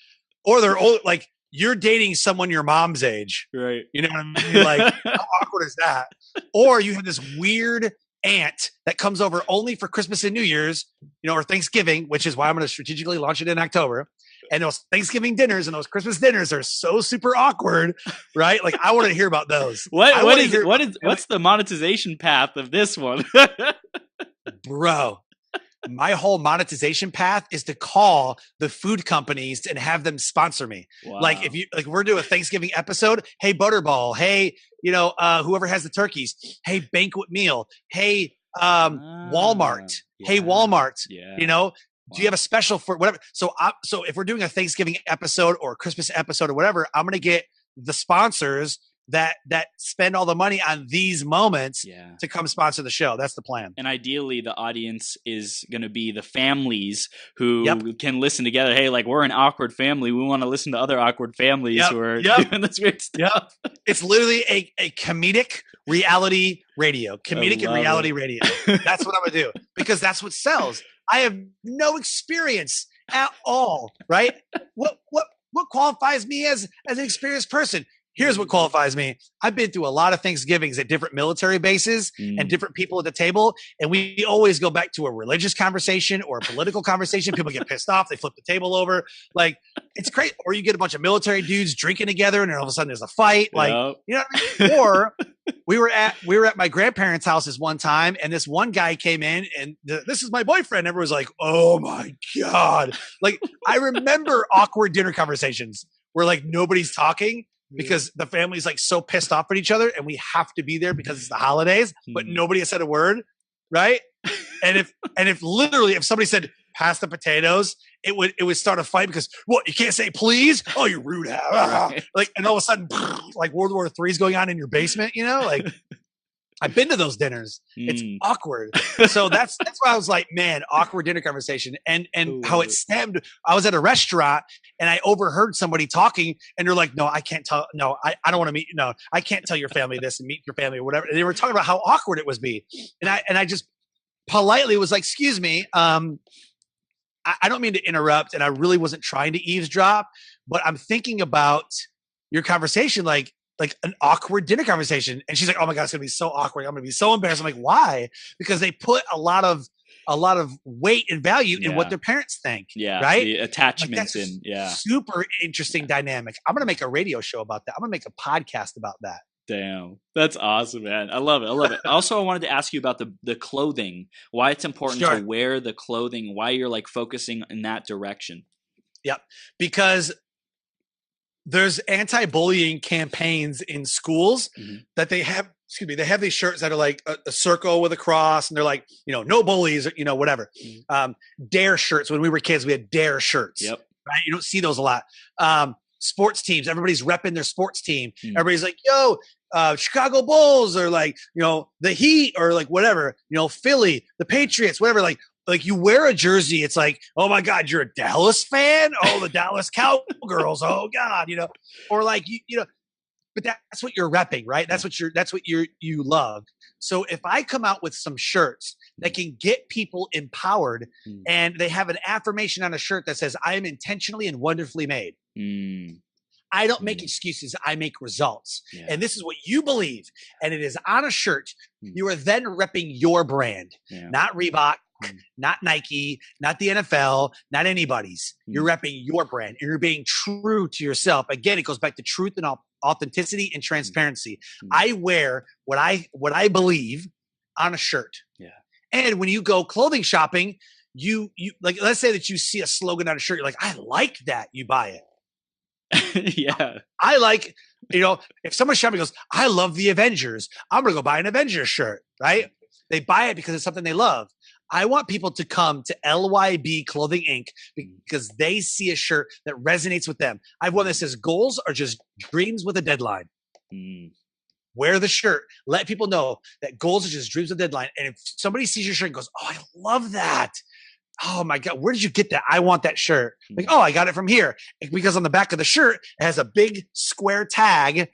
or they're old, like you're dating someone your mom's age. Right. You know what I mean? Like, how awkward is that? Or you have this weird aunt that comes over only for Christmas and New Year's, you know, or Thanksgiving, which is why I'm going to strategically launch it in October. And those Thanksgiving dinners and those Christmas dinners are so super awkward, right? Like, I want to hear about those. What's the monetization path of this one? Bro, my whole monetization path is to call the food companies and have them sponsor me. Wow. Like, if you like, we're doing a Thanksgiving episode. Hey, Butterball. Hey, you know, whoever has the turkeys. Hey, banquet meal. Hey, Walmart. Yeah. Hey, Walmart. Yeah. You know, do you have a special for whatever? So if we're doing a Thanksgiving episode or a Christmas episode or whatever, I'm going to get the sponsors that spend all the money on these moments to come sponsor the show. That's the plan. And ideally, the audience is going to be the families who can listen together. Hey, like, we're an awkward family. We want to listen to other awkward families who are doing this weird stuff. It's literally a comedic reality radio. Comedic and reality radio. That's what I'm going to do, because that's what sells. I have no experience at all, right? What qualifies me as an experienced person? Here's what qualifies me. I've been through a lot of Thanksgivings at different military bases and different people at the table. And we always go back to a religious conversation or a political conversation. People get pissed off. They flip the table over. Like, it's great. Or you get a bunch of military dudes drinking together and then all of a sudden there's a fight. Like, you know what I mean? Or we were at my grandparents' house this one time, and this one guy came in and this is my boyfriend. Everyone was like, oh my God. Like, I remember awkward dinner conversations where like nobody's talking, because the family's like so pissed off at each other and we have to be there because it's the holidays, but nobody has said a word. Right. And if somebody said, pass the potatoes, it would start a fight because, what, you can't say please? Oh, you're rude. Like, and all of a sudden, like World War III is going on in your basement, you know, like, I've been to those dinners. It's awkward. So that's why I was like, man, awkward dinner conversation. And how it stemmed. I was at a restaurant and I overheard somebody talking, and they're like, no, I can't tell. No, I don't want to meet. No, I can't tell your family this and meet your family or whatever. And they were talking about how awkward it was be. And I just politely was like, excuse me. I don't mean to interrupt. And I really wasn't trying to eavesdrop, but I'm thinking about your conversation, like an awkward dinner conversation. And she's like, oh my God, it's going to be so awkward. I'm going to be so embarrassed. I'm like, why? Because they put a lot of weight and value in what their parents think. Yeah. Right. The attachments like, super interesting dynamic. I'm going to make a radio show about that. I'm going to make a podcast about that. Damn. That's awesome, man. I love it. Also, I wanted to ask you about the clothing, why it's important to wear the clothing, why you're like focusing in that direction. Yep. Because there's anti-bullying campaigns in schools that they have, they have these shirts that are like a circle with a cross, and they're like, you know, no bullies, you know, whatever. Dare shirts. When we were kids, we had Dare shirts. Yep. Right? You don't see those a lot. Sports teams, everybody's repping their sports team. Everybody's like, yo, Chicago Bulls, or like, you know, the Heat, or like whatever, you know, Philly, the Patriots, whatever. Like you wear a jersey, it's like, oh my God, you're a Dallas fan? Oh, the Dallas Cowgirls. Oh God, you know, or like, you know, but that's what you're repping, right? That's what you love. So if I come out with some shirts that can get people empowered, and they have an affirmation on a shirt that says, I am intentionally and wonderfully made. I don't make excuses. I make results. Yeah. And this is what you believe. And it is on a shirt. You are then repping your brand, not Reebok, not Nike, not the NFL, not anybody's. You're repping your brand and you're being true to yourself. Again, it goes back to truth and authenticity and transparency. I wear what I believe on a shirt. Yeah. And when you go clothing shopping, you like, let's say that you see a slogan on a shirt. You're like, I like that. You buy it. Yeah. I like, if someone's shopping goes, I love the Avengers, I'm going to go buy an Avengers shirt, right? They buy it because it's something they love. I want people to come to LYB Clothing Inc. because they see a shirt that resonates with them. I have one that says goals are just dreams with a deadline. Wear the shirt. Let people know that goals are just dreams with a deadline. And if somebody sees your shirt and goes, oh, I love that. Oh my God, where did you get that? I want that shirt. Like, oh, I got it from here. Because on the back of the shirt, it has a big square tag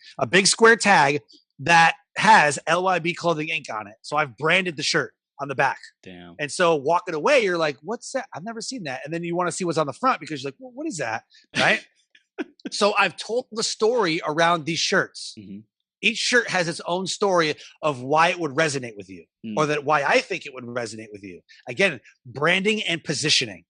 that has LYB Clothing Inc. on it. So I've branded the shirt on the back. Damn. And so walking away, you're like, what's that? I've never seen that. And then you want to see what's on the front because you're like, well, what is that? Right? So I've told the story around these shirts. Each shirt has its own story of why it would resonate with you or that why I think it would resonate with you. Again, branding and positioning.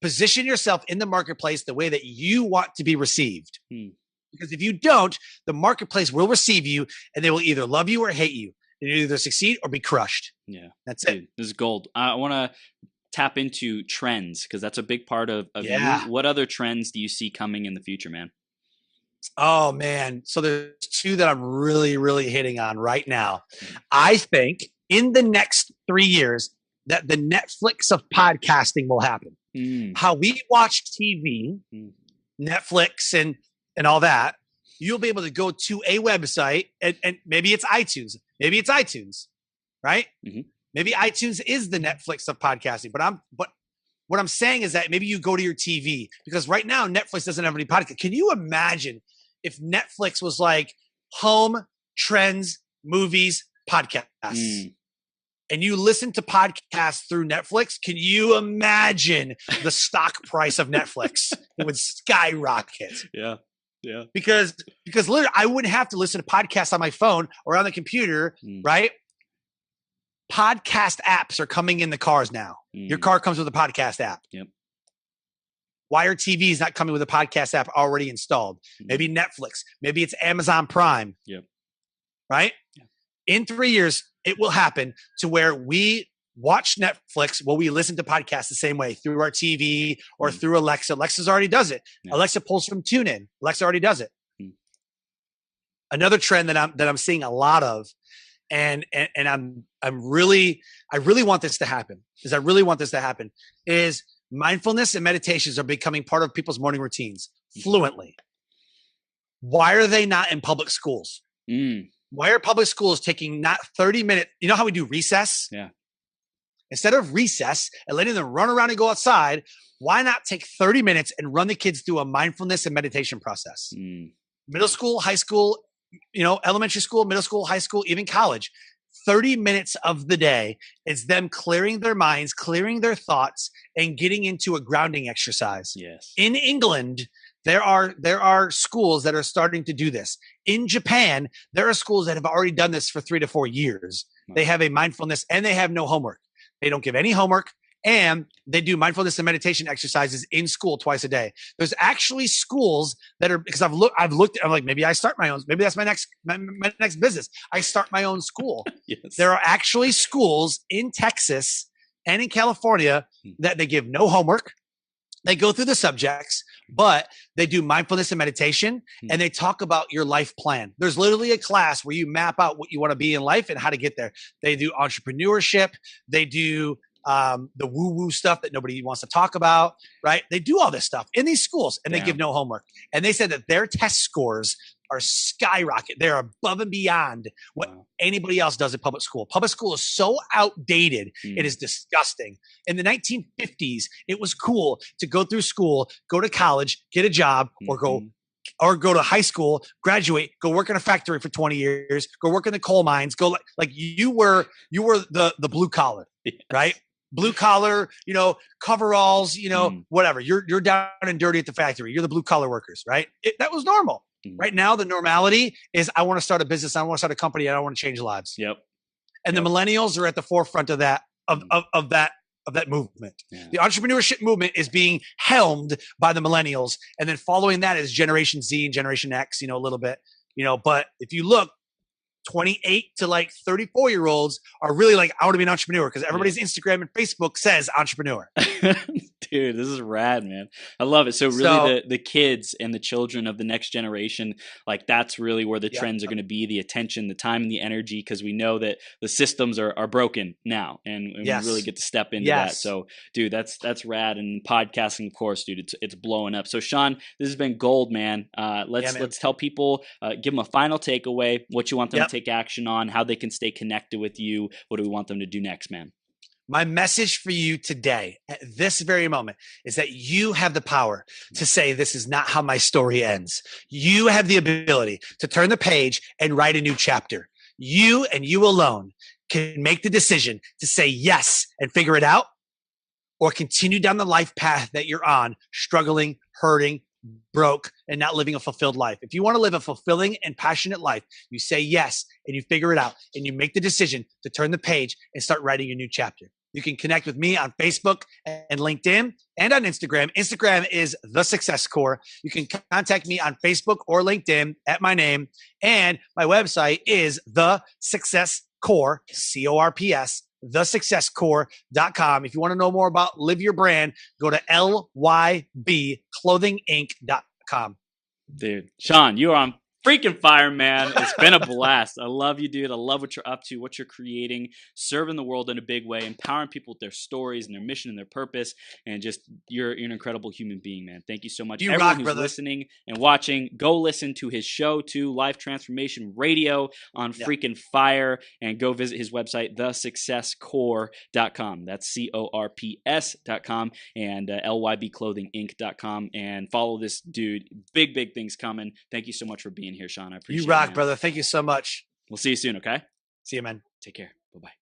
Position yourself in the marketplace the way that you want to be received. Because if you don't, the marketplace will receive you and they will either love you or hate you. And you either succeed or be crushed. Yeah. That's Dude, it. this is gold. I want to tap into trends because that's a big part of you. What other trends do you see coming in the future, man? Oh, man. So there's two that I'm really, really hitting on right now. I think in the next 3 years that the Netflix of podcasting will happen. How we watch TV, Netflix and all that, you'll be able to go to a website and maybe it's iTunes. Maybe it's iTunes, right? Maybe iTunes is the Netflix of podcasting. But what I'm saying is that maybe you go to your TV because right now Netflix doesn't have any podcast. Can you imagine if Netflix was like home, trends, movies, podcasts? And you listen to podcasts through Netflix, can you imagine the stock price of Netflix? It would skyrocket. Yeah. Yeah. Because literally I wouldn't have to listen to podcasts on my phone or on the computer, right? Podcast apps are coming in the cars now. Your car comes with a podcast app. Yep. Wire TV is not coming with a podcast app already installed. Maybe Netflix. Maybe it's Amazon Prime. Yep. Right? Yeah. In 3 years, it will happen to where we watch Netflix while we listen to podcasts the same way through our TV or through Alexa. Alexa's already does it. Yeah. Alexa pulls from TuneIn. Alexa already does it. Another trend that I'm seeing a lot of, and I really want this to happen. Is mindfulness and meditations are becoming part of people's morning routines fluently. Why are they not in public schools? Why are public schools taking not 30 minutes? You know how we do recess? Yeah. Instead of recess and letting them run around and go outside, why not take 30 minutes and run the kids through a mindfulness and meditation process? Middle school, high school, elementary school, middle school, high school, even college. 30 minutes of the day is them clearing their minds, clearing their thoughts, and getting into a grounding exercise. Yes. In England, there are schools that are starting to do this. In Japan, there are schools that have already done this for 3 to 4 years. Wow. They have a mindfulness and they have no homework. They don't give any homework. And they do mindfulness and meditation exercises in school twice a day. There's actually schools that are, because I've looked, I'm like, maybe I start my own, maybe that's my next business. I start my own school. Yes. There are actually schools in Texas and in California that they give no homework. They go through the subjects, but they do mindfulness and meditation and they talk about your life plan. There's literally a class where you map out what you want to be in life and how to get there. They do entrepreneurship. They do the woo-woo stuff that nobody wants to talk about, right? They do all this stuff in these schools and they give no homework. And they said that their test scores are skyrocket. They're above and beyond what anybody else does at public school. Public school is so outdated. It is disgusting. In the 1950s, it was cool to go through school, go to college, get a job, or go to high school, graduate, go work in a factory for 20 years, go work in the coal mines, go like you were the blue collar, right? Blue collar, coveralls, whatever. You're down and dirty at the factory. You're the blue collar workers, right? That was normal. Right now, the normality is I want to start a business. I want to start a company. And I want to change lives. Yep. And the millennials are at the forefront of that of that movement. Yeah. The entrepreneurship movement is being helmed by the millennials, and then following that is Generation Z and Generation X, a little bit, but if you look, 28 to like 34-year-olds are really like, I want to be an entrepreneur, because everybody's Instagram and Facebook says entrepreneur. Dude, this is rad, man. I love it. So really the kids and the children of the next generation, like that's really where the trends are going to be, the attention, the time and the energy, because we know that the systems are broken now, and we really get to step into that. So dude, that's rad. And podcasting, of course, dude, it's blowing up. So Sean, this has been gold, man. Let's tell people, give them a final takeaway, what you want them to take action on, how they can stay connected with you. What do we want them to do next, man? My message for you today, at this very moment, is that you have the power to say, this is not how my story ends. You have the ability to turn the page and write a new chapter. You and you alone can make the decision to say yes and figure it out, or continue down the life path that you're on, struggling, hurting, broke, and not living a fulfilled life. If you want to live a fulfilling and passionate life, you say yes and you figure it out, and you make the decision to turn the page and start writing a new chapter. You can connect with me on Facebook and LinkedIn and on Instagram. Instagram is The Success Core. You can contact me on Facebook or LinkedIn at my name. And my website is The Success Core, CORPS, thesuccesscore.com. If you want to know more about Live Your Brand, go to lybclothinginc.com. Dude, Sean, you are on freaking fire, man. It's been a blast. I love you, dude. I love what you're up to, what you're creating, serving the world in a big way, empowering people with their stories and their mission and their purpose, and just you're an incredible human being, man. Thank you so much. Everyone who's listening and watching, go listen to his show too, Life Transformation Radio on freaking fire, and go visit his website, thesuccesscore.com. That's CORPS.com, and lybclothinginc.com, and follow this dude. Big things coming. Thank you so much for being here, Sean. I appreciate it. You rock, brother. Thank you so much. We'll see you soon, okay? See you, man. Take care. Bye-bye.